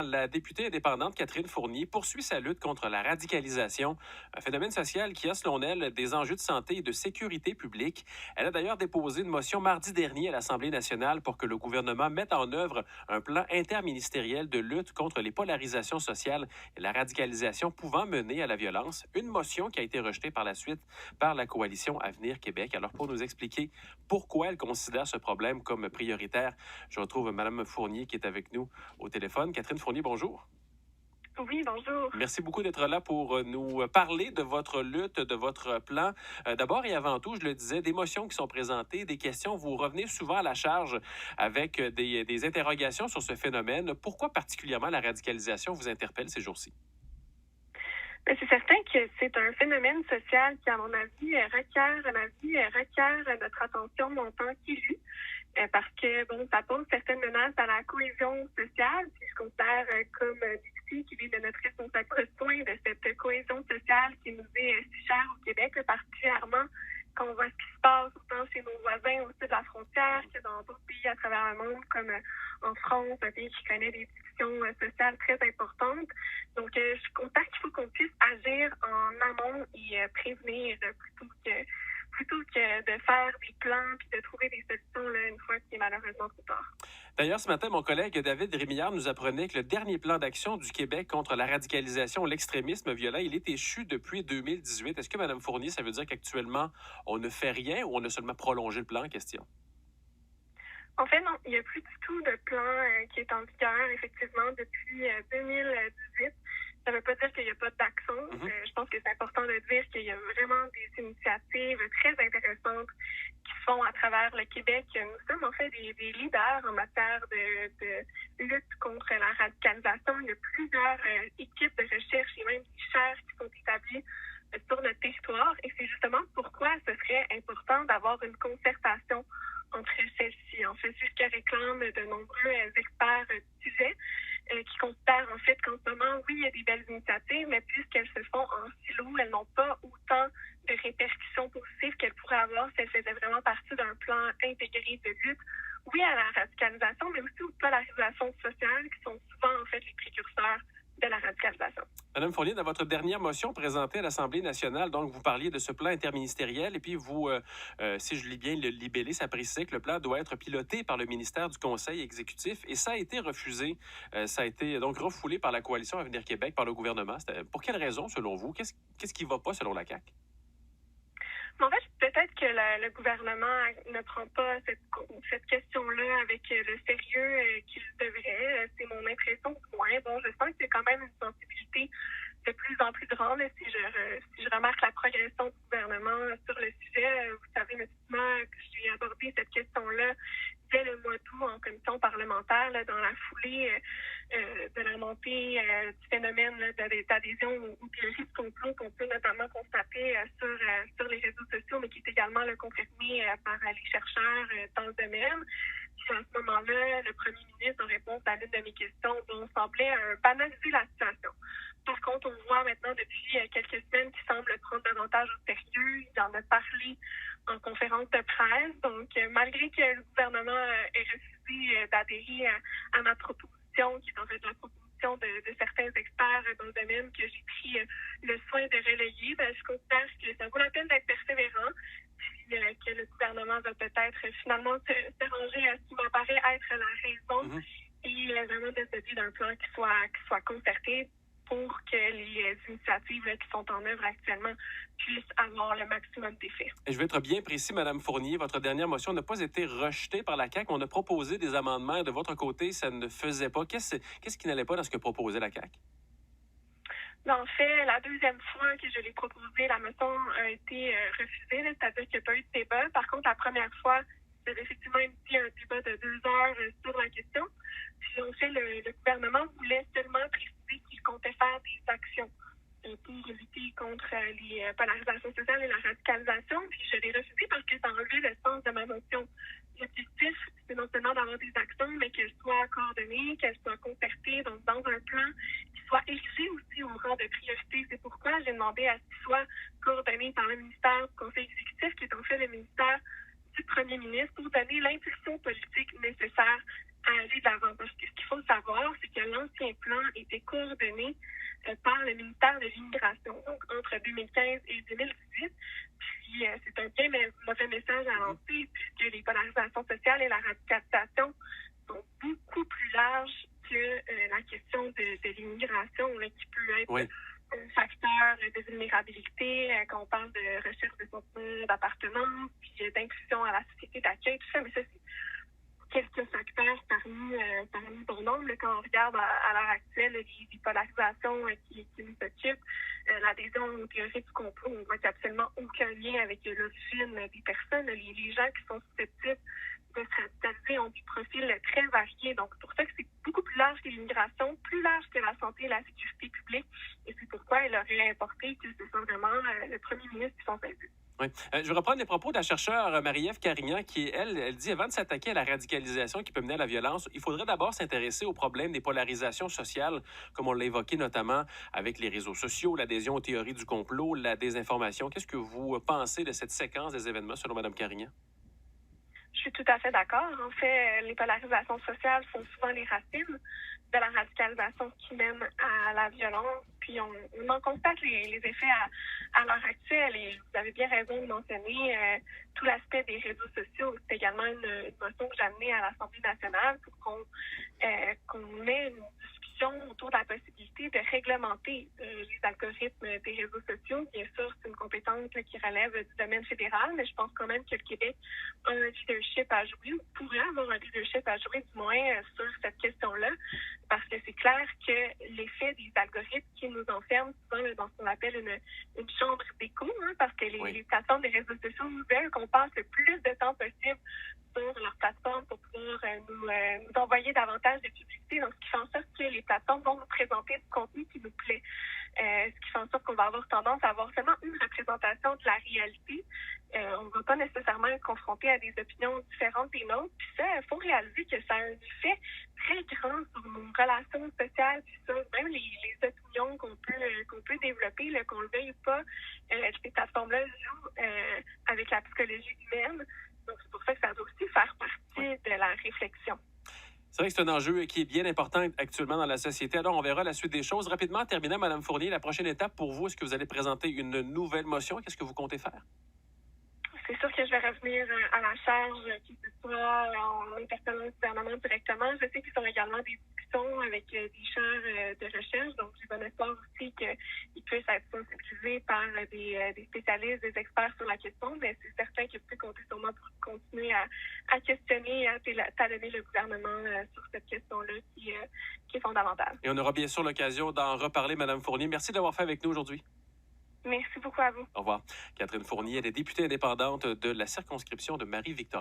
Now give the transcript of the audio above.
La députée indépendante Catherine Fournier poursuit sa lutte contre la radicalisation, un phénomène social qui a, selon elle, des enjeux de santé et de sécurité publique. Elle a d'ailleurs déposé une motion mardi dernier à l'Assemblée nationale pour que le gouvernement mette en œuvre un plan interministériel de lutte contre les polarisations sociales et la radicalisation pouvant mener à la violence. Une motion qui a été rejetée par la suite par la coalition Avenir Québec. Alors, pour nous expliquer pourquoi elle considère ce problème comme prioritaire, je retrouve Mme Fournier qui est avec nous au téléphone. Catherine Fournier, bonjour. Oui, bonjour. Merci beaucoup d'être là pour nous parler de votre lutte, de votre plan. D'abord et avant tout, je le disais, des motions qui sont présentées, des questions. Vous revenez souvent à la charge avec des interrogations sur ce phénomène. Pourquoi particulièrement la radicalisation vous interpelle ces jours-ci? Ben, c'est certain que c'est un phénomène social qui, à mon avis, requiert notre attention en tant qu'élus. Parce que, bon, ça pose certaines menaces à la cohésion sociale, puis je considère comme député qu'il est de notre responsable soin de cette cohésion sociale qui nous est si chère au Québec, particulièrement quand on voit ce qui se passe autant chez nos voisins au sud de la frontière que dans d'autres pays à travers le monde, comme en France, un pays qui connaît des discussions sociales très importantes. Donc, je constate qu'il faut qu'on puisse agir en amont et prévenir plutôt que de faire des plans puis de trouver des solutions là, une fois qu'il est malheureusement trop tard. D'ailleurs, ce matin, mon collègue David Rémillard nous apprenait que le dernier plan d'action du Québec contre la radicalisation, l'extrémisme violent, il est échu depuis 2018. Est-ce que, Mme Fournier, ça veut dire qu'actuellement, on ne fait rien ou on a seulement prolongé le plan en question? En fait, non, il n'y a plus du tout de plan qui est en vigueur, effectivement, depuis 2018. Ça ne veut pas dire qu'il n'y a pas d'action. Je pense que c'est important de dire qu'il y a vraiment des initiatives très intéressantes qui se font à travers le Québec. Nous sommes en fait des leaders en matière de lutte contre la radicalisation. Il y a plusieurs équipes de recherche et même des chaires qui sont établies sur notre territoire. Et c'est justement pourquoi ce serait important d'avoir une concertation entre celles-ci. En fait, c'est ce que réclament de nombreux experts du sujet qui considèrent en fait qu'en ce moment, oui, il y a des belles initiatives, mais puisqu'elles se font en silo, elles n'ont pas autant de répercussions positives qu'elles pourraient avoir si elles faisaient vraiment partie d'un plan intégré de lutte, oui, à la radicalisation, mais aussi aux polarisations sociales qui sont souvent en fait les précurseurs de la radicalisation. Madame Fournier, dans votre dernière motion présentée à l'Assemblée nationale, donc vous parliez de ce plan interministériel et puis vous, si je lis bien le libellé, ça précisait que le plan doit être piloté par le ministère du Conseil exécutif et ça a été refusé. Ça a été donc refoulé par la coalition Avenir Québec, par le gouvernement. Pour quelle raison, selon vous? Qu'est-ce qui ne va pas selon la CAQ? En fait, peut-être que le gouvernement ne prend pas cette question-là avec le sérieux qu'il devrait. C'est mon impression du moins. Bon, je sens que c'est quand même une sensibilité de plus en plus grande. Si je remarque la progression du gouvernement sur le sujet, vous savez, notamment que j'ai abordé cette question-là dès le mois d'août en commission parlementaire, là, dans la foulée de la montée du phénomène là, d'adhésion aux théories de complot qu'on peut notamment constater sur les réseaux sociaux, mais qui est également là, confirmé par les chercheurs dans le domaine. Puis à ce moment-là, le premier ministre, en réponse à l'une de mes questions, semblait banaliser la situation. Par contre, on voit maintenant depuis quelques semaines qu'il semble prendre davantage au sérieux. Il en a parlé en conférence de presse. Donc, malgré que le gouvernement ait refusé d'adhérer à ma proposition, qui est en fait la proposition de certains experts dans le domaine que j'ai pris le soin de relayer, je considère que ça vaut la peine d'être persévérant. Puis que le gouvernement va peut-être finalement se ranger à ce qui m'apparaît être la raison et vraiment décider d'un plan qui soit concerté pour que les initiatives qui sont en œuvre actuellement puissent avoir le maximum d'effet. Et je vais être bien précis, Mme Fournier. Votre dernière motion n'a pas été rejetée par la CAQ. On a proposé des amendements et de votre côté, ça ne faisait pas. Qu'est-ce qui n'allait pas dans ce que proposait la CAQ? En fait, la deuxième fois que je l'ai proposé, la motion a été refusée, c'est-à-dire qu'il n'y a pas eu de débat. Par contre, la première fois, j'avais effectivement initié un débat de 2 heures sur la question. Puis, en fait, le gouvernement voulait seulement préciser qu'il comptait faire des actions pour lutter contre les polarisations sociales et la radicalisation. Puis, je l'ai refusé parce que ça enlevait le sens de ma motion. L'objectif, c'est non seulement d'avoir des actions, mais qu'elles soient coordonnées, qu'elles soient concertées, donc dans un plan qui soit érigé aussi au rang de priorité. C'est pourquoi j'ai demandé à ce qu'il soit coordonné par le ministère du Conseil exécutif, qui est en fait le ministère du premier ministre, pour donner l'impulsion politique nécessaire à aller de l'avant. Parce que ce qu'il faut savoir, c'est que l'ancien plan était coordonné par le ministère de l'Immigration, donc entre 2015 et 2018. Puis c'est un bien mauvais message à lancer, puisque les polarisations sociales et la radicalisation sont beaucoup plus larges que la question de l'immigration, là, qui peut être Oui. un facteur de vulnérabilité, quand on parle de recherche de sentiment d'appartenance, puis d'inclusion à la société d'accueil, tout ça, mais ça, c'est quelques facteurs parmi bon nombre. Là, quand on regarde à l'heure actuelle les polarisations qui nous occupent, l'adhésion aux théories du complot, on voit qu'il n'y a absolument aucun lien avec l'origine des personnes. Les gens qui sont susceptibles de se radicaliser ont des profils très variés. Donc, c'est pour ça que c'est beaucoup plus large que l'immigration, plus large que la santé et la sécurité publique. Et c'est pourquoi il aurait importé que ce soit vraiment le premier ministre qui s'en saisisse. Oui. Je vais reprendre les propos de la chercheure Marie-Ève Carignan qui, elle dit, avant de s'attaquer à la radicalisation qui peut mener à la violence, il faudrait d'abord s'intéresser au problème des polarisations sociales, comme on l'a évoqué notamment avec les réseaux sociaux, l'adhésion aux théories du complot, la désinformation. Qu'est-ce que vous pensez de cette séquence des événements, selon Mme Carignan? Je suis tout à fait d'accord. En fait, les polarisations sociales sont souvent les racines de la radicalisation qui mène à la violence. Puis on en constate les effets à l'heure actuelle. Et vous avez bien raison de mentionner tout l'aspect des réseaux sociaux. C'est également une motion que j'ai amenée à l'Assemblée nationale pour qu'on ait une discussion autour de la possibilité de réglementer les algorithmes des réseaux sociaux. Bien sûr, c'est une compétence qui relève du domaine fédéral, mais je pense quand même que le Québec a un leadership à jouer, ou pourrait avoir un leadership à jouer du moins sur cette question-là, parce que c'est clair que l'effet des algorithmes qui nous enferment souvent dans ce qu'on appelle une chambre d'écho, parce que les plateformes des réseaux sociaux nous veulent qu'on passe le plus de temps possible sur leur plateforme pour pouvoir nous envoyer davantage de publicité. Donc, ce qui fait en sorte que les plateformes vont nous présenter du contenu qui nous plaît. Ce qui fait en sorte qu'on va avoir tendance à avoir seulement une représentation de la réalité. On ne va pas nécessairement être confronté à des opinions différentes des nôtres. Puis ça, il faut réaliser que ça a un effet très grand sur nos relations sociales, puis sur même les opinions qu'on peut développer, là, qu'on le veuille ou pas. Ces plateformes-là jouent avec la psychologie humaine. Donc, c'est pour ça que ça doit aussi faire partie de la réflexion. C'est vrai que c'est un enjeu qui est bien important actuellement dans la société. Alors, on verra la suite des choses. Rapidement, en terminant, Mme Fournier, la prochaine étape pour vous, est-ce que vous allez présenter une nouvelle motion? Qu'est-ce que vous comptez faire? C'est sûr que je vais revenir à la charge, que ce soit en interpellant le gouvernement directement. Je sais qu'ils ont également des discussions avec des chaires de recherche, donc j'ai bon espoir aussi qu'ils puissent être sensibilisés par des spécialistes, des experts sur la question, mais c'est certain que je peux compter sur moi pour continuer à questionner et à talonner le gouvernement sur cette question-là qui est fondamentale. Et on aura bien sûr l'occasion d'en reparler, Mme Fournier. Merci d'avoir fait avec nous aujourd'hui. Merci beaucoup à vous. Au revoir. Catherine Fournier, elle est députée indépendante de la circonscription de Marie-Victorin.